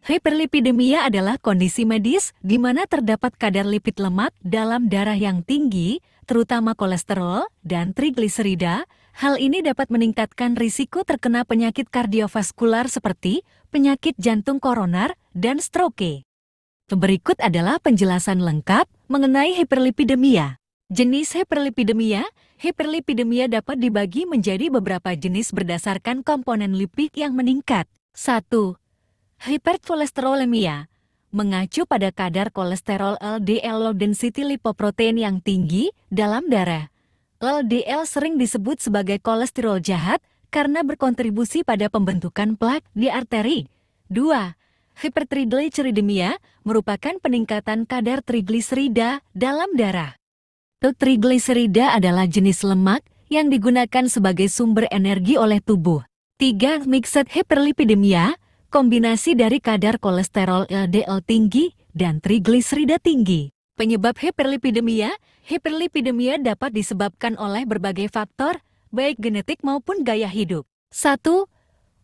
Hiperlipidemia adalah kondisi medis di mana terdapat kadar lipid lemak dalam darah yang tinggi, terutama kolesterol dan trigliserida. Hal ini dapat meningkatkan risiko terkena penyakit kardiovaskular seperti penyakit jantung koroner dan stroke. Berikut adalah penjelasan lengkap mengenai hiperlipidemia. Jenis hiperlipidemia. Hiperlipidemia dapat dibagi menjadi beberapa jenis berdasarkan komponen lipid yang meningkat. 1. Hiperkolesterolemia, mengacu pada kadar kolesterol LDL low density lipoprotein yang tinggi dalam darah. LDL sering disebut sebagai kolesterol jahat karena berkontribusi pada pembentukan plak di arteri. 2. Hipertrigliceridemia merupakan peningkatan kadar trigliserida dalam darah. Trigliserida adalah jenis lemak yang digunakan sebagai sumber energi oleh tubuh. 3. Mixed hiperlipidemia, kombinasi dari kadar kolesterol LDL tinggi dan trigliserida tinggi. Penyebab hiperlipidemia. Hiperlipidemia dapat disebabkan oleh berbagai faktor, baik genetik maupun gaya hidup. 1.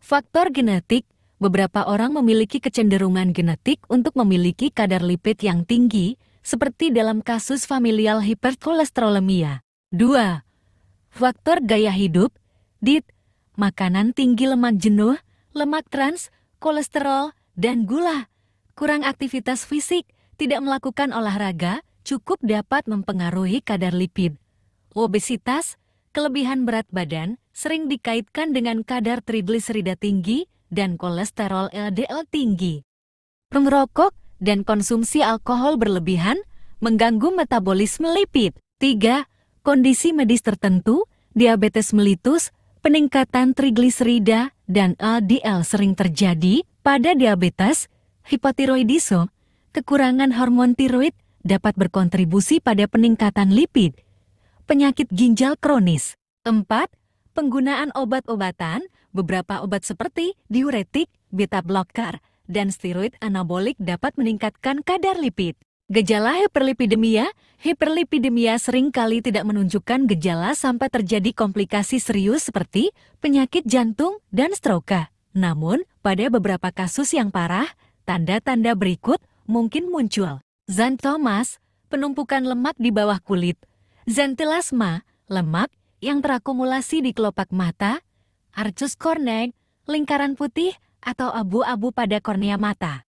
Faktor genetik. Beberapa orang memiliki kecenderungan genetik untuk memiliki kadar lipid yang tinggi, seperti dalam kasus familial hiperkolesterolemia. 2. Faktor gaya hidup. Diet, makanan tinggi lemak jenuh, lemak trans, kolesterol, dan gula. Kurang aktivitas fisik, tidak melakukan olahraga, cukup dapat mempengaruhi kadar lipid. Obesitas, kelebihan berat badan, sering dikaitkan dengan kadar trigliserida tinggi dan kolesterol LDL tinggi. Merokok dan konsumsi alkohol berlebihan mengganggu metabolisme lipid. 3. Kondisi medis tertentu, diabetes mellitus, peningkatan trigliserida dan LDL sering terjadi pada diabetes. Hipotiroidisme, kekurangan hormon tiroid dapat berkontribusi pada peningkatan lipid. Penyakit ginjal kronis. 4. Penggunaan obat-obatan, beberapa obat seperti diuretik, beta blocker, dan steroid anabolik dapat meningkatkan kadar lipid. Gejala hiperlipidemia. Hiperlipidemia seringkali tidak menunjukkan gejala sampai terjadi komplikasi serius seperti penyakit jantung dan stroke. Namun, pada beberapa kasus yang parah, tanda-tanda berikut mungkin muncul. Xanthomas, penumpukan lemak di bawah kulit. Xanthelasma, lemak yang terakumulasi di kelopak mata. Arcus cornea, lingkaran putih atau abu-abu pada kornea mata.